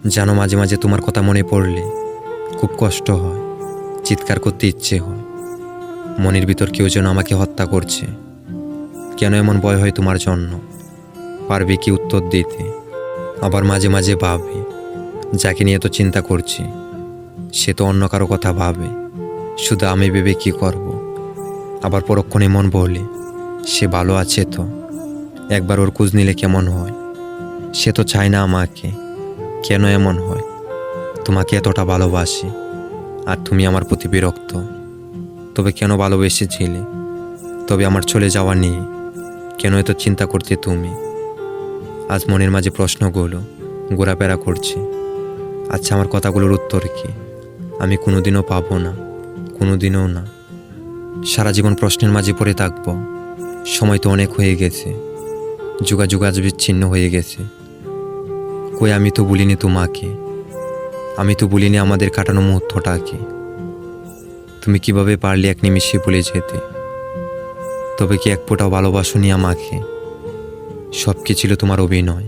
জানো, মাঝে মাঝে তোমার কথা মনে পড়লে খুব কষ্ট হয়, চিৎকার করতে ইচ্ছে হয়। মনের ভিতর কেউ যেন আমাকে হত্যা করছে। কেন এমন ভয় হয় তোমার জন্য? পারবে কি উত্তর দিতে? আবার মাঝে মাঝে ভাবি, যাকে নিয়ে তো চিন্তা করছি সে তো অন্য কারো কথা ভাবে, শুধু আমি ভেবে কি করব? আবার পরক্ষণে মন বলে, সে ভালো আছে তো, একবার ওর খোঁজ নিলে কেমন হয়? সে তো চায় না আমাকে। কেন এমন হয়? তোমাকে এতটা ভালোবাসি আর তুমি আমার প্রতি বিরক্ত। তবে কেন ভালোবেসেছিলে? তবে আমার চলে যাওয়া নিয়ে কেন এত চিন্তা করতে তুমি? আজ মনের মাঝে প্রশ্নগুলো ঘোরাফেরা করছে। আচ্ছা, আমার কথাগুলোর উত্তর কি? আমি কোনোদিনও পাবো না, কোনোদিনও না। সারা জীবন প্রশ্নের মাঝে পড়ে থাকবো। সময় তো অনেক হয়ে গেছে, যোগাযোগ আজ বিচ্ছিন্ন হয়ে গেছে। কই, আমি তো ভুলিনি তোমাকে, আমি তো ভুলিনি আমাদের কাটানো মুহূর্তটাকে। তুমি কিভাবে পারলে এক নিমিষে ভুলে যেতে? তবে কি এক ফোঁটাও ভালোবাসোনি আমাকে? সব কি ছিল তোমার অভিনয়?